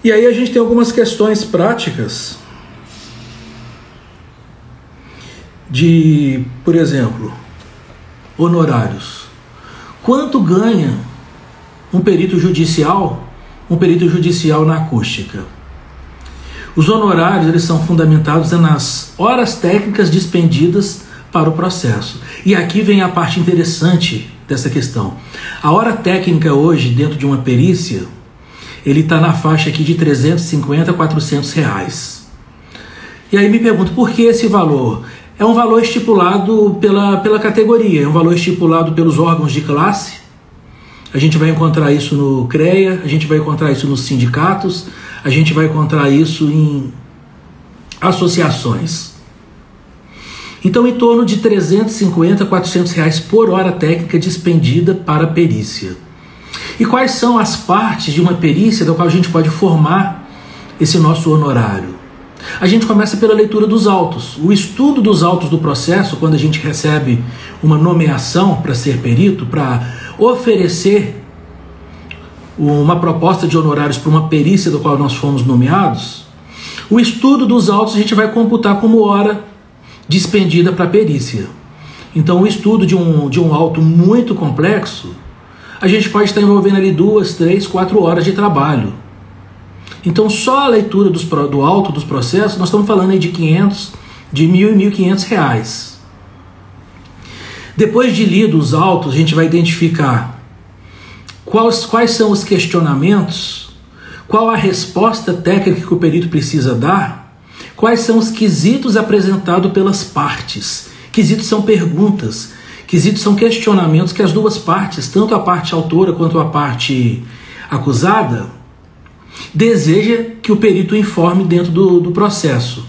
E aí a gente tem algumas questões práticas de, por exemplo, honorários. Quanto ganha um perito judicial na acústica? Os honorários, eles são fundamentados nas horas técnicas dispendidas para o processo. E aqui vem a parte interessante dessa questão. A hora técnica hoje, dentro de uma perícia, ele está na faixa aqui de 350 a 400 reais. E aí me pergunto, por que esse valor? É um valor estipulado pela categoria, é um valor estipulado pelos órgãos de classe. A gente vai encontrar isso no CREA, a gente vai encontrar isso nos sindicatos, a gente vai encontrar isso em associações. Então, em torno de 350 a 400 reais por hora técnica despendida para a perícia. E quais são as partes de uma perícia da qual a gente pode formar esse nosso honorário? A gente começa pela leitura dos autos. O estudo dos autos do processo, quando a gente recebe uma nomeação para ser perito, para oferecer uma proposta de honorários para uma perícia da qual nós fomos nomeados, o estudo dos autos a gente vai computar como hora despendida para a perícia. Então, o estudo de um auto muito complexo, a gente pode estar envolvendo ali 2, 3, 4 horas de trabalho. Então, só a leitura do auto dos processos, nós estamos falando aí de 500, de 1.000 e 1.500 reais. Depois de lido os autos, a gente vai identificar quais são os questionamentos, qual a resposta técnica que o perito precisa dar, quais são os quesitos apresentados pelas partes. Quesitos são perguntas, quesitos são questionamentos que as duas partes, tanto a parte autora quanto a parte acusada, deseja que o perito informe dentro do processo.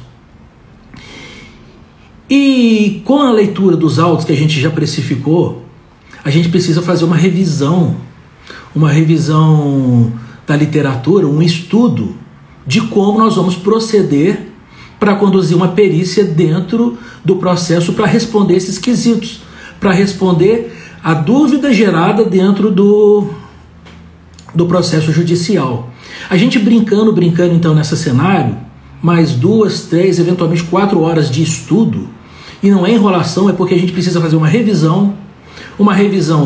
E com a leitura dos autos que a gente já precificou, a gente precisa fazer uma revisão da literatura, um estudo de como nós vamos proceder para conduzir uma perícia dentro do processo para responder esses quesitos, para responder a dúvida gerada dentro do processo judicial. A gente brincando então nesse cenário, mais 2, 3, eventualmente 4 horas de estudo, e não é enrolação, é porque a gente precisa fazer uma revisão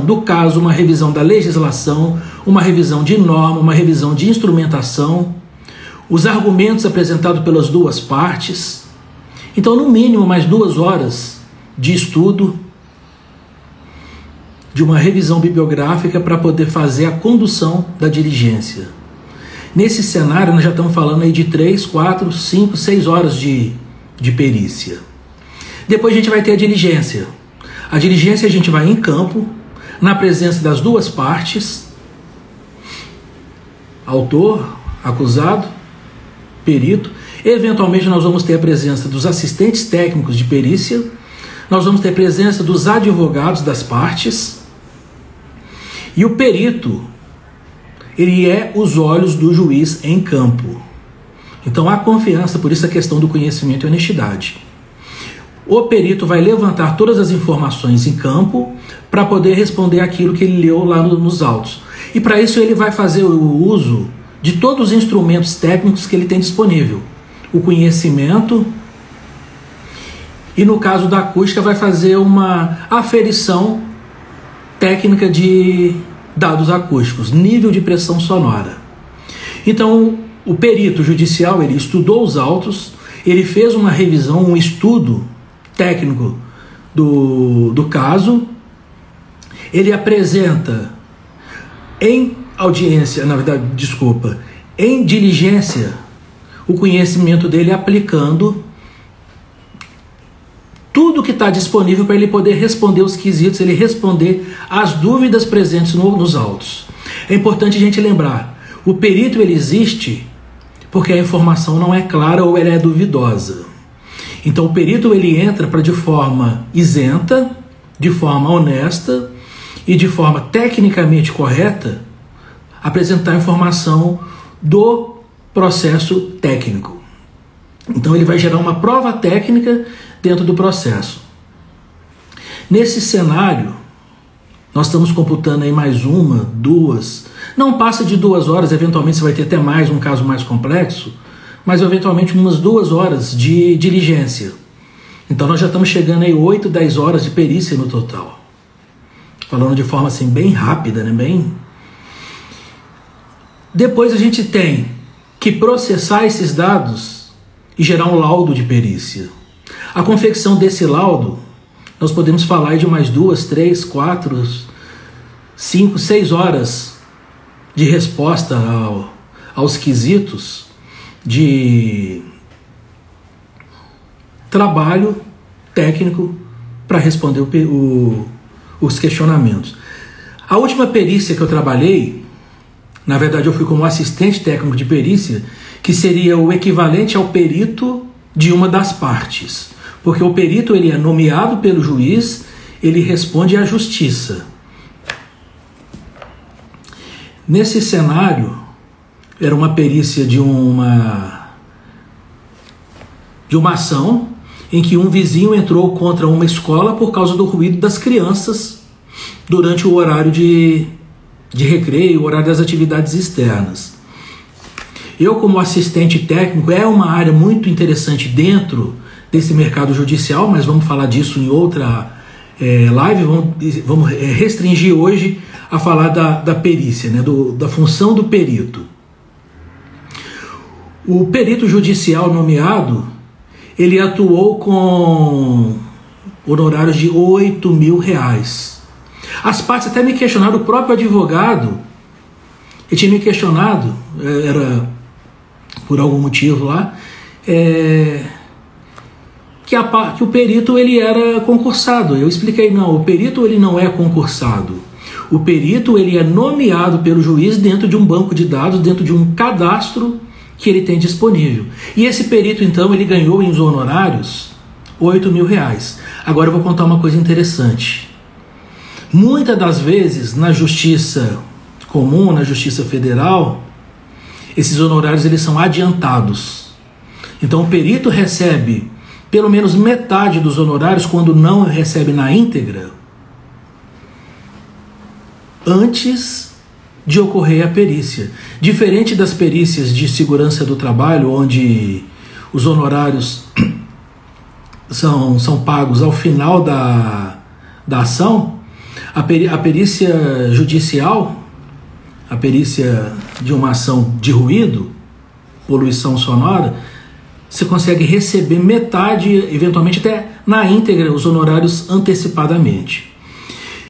do caso, uma revisão da legislação, uma revisão de norma, uma revisão de instrumentação, os argumentos apresentados pelas duas partes. Então, no mínimo, mais 2 horas de estudo, de uma revisão bibliográfica para poder fazer a condução da diligência. Nesse cenário, nós já estamos falando aí de 3, 4, 5, 6 horas de perícia. Depois a gente vai ter a diligência. A diligência a gente vai em campo, na presença das duas partes, autor, acusado, perito. Eventualmente nós vamos ter a presença dos assistentes técnicos de perícia, nós vamos ter a presença dos advogados das partes, e o perito, ele é os olhos do juiz em campo. Então há confiança, por isso a questão do conhecimento e honestidade. O perito vai levantar todas as informações em campo para poder responder aquilo que ele leu lá nos autos. E para isso ele vai fazer o uso de todos os instrumentos técnicos que ele tem disponível. O conhecimento, e no caso da acústica vai fazer uma aferição técnica de dados acústicos, nível de pressão sonora. Então, o perito judicial, ele estudou os autos, ele fez uma revisão, um estudo técnico do caso, ele apresenta em audiência, em diligência, o conhecimento dele aplicando tudo que está disponível para ele poder responder os quesitos, ele responder as dúvidas presentes nos autos. É importante a gente lembrar, o perito ele existe porque a informação não é clara ou ela é duvidosa. Então o perito ele entra para de forma isenta, de forma honesta e de forma tecnicamente correta apresentar a informação do processo técnico. Então ele vai gerar uma prova técnica dentro do processo. Nesse cenário, Nós estamos computando aí mais 1, 2, não passa de 2 horas, eventualmente você vai ter até mais, um caso mais complexo, mas eventualmente umas 2 horas de diligência. Então nós já estamos chegando aí 8, 10 horas de perícia no total. Falando de forma assim bem rápida, né? Depois a gente tem que processar esses dados e gerar um laudo de perícia. A confecção desse laudo, nós podemos falar de mais 2, 3, 4, 5, 6 horas de resposta aos quesitos de trabalho técnico para responder os questionamentos. A última perícia que eu trabalhei, na verdade eu fui como assistente técnico de perícia, que seria o equivalente ao perito de uma das partes, porque o perito ele é nomeado pelo juiz, ele responde à justiça. Nesse cenário, era uma perícia de uma ação em que um vizinho entrou contra uma escola por causa do ruído das crianças durante o horário de recreio, o horário das atividades externas. Eu, como assistente técnico, é uma área muito interessante dentro desse mercado judicial, mas vamos falar disso em outra live, vamos restringir hoje a falar da perícia, né, da função do perito. O perito judicial nomeado, ele atuou com honorários de R$8.000. As partes até me questionaram, o próprio advogado, ele tinha me questionado, era por algum motivo lá, que o perito ele era concursado. Eu expliquei, não, o perito ele não é concursado. O perito ele é nomeado pelo juiz dentro de um banco de dados, dentro de um cadastro que ele tem disponível. E esse perito, então, ele ganhou em honorários R$8.000. Agora eu vou contar uma coisa interessante. Muitas das vezes, na justiça comum, na justiça federal, esses honorários eles são adiantados. Então o perito recebe pelo menos metade dos honorários, quando não recebe na íntegra, antes de ocorrer a perícia. Diferente das perícias de segurança do trabalho, onde os honorários são pagos ao final da ação, a perícia judicial, a perícia de uma ação de ruído, poluição sonora, você consegue receber metade, eventualmente até na íntegra, os honorários antecipadamente.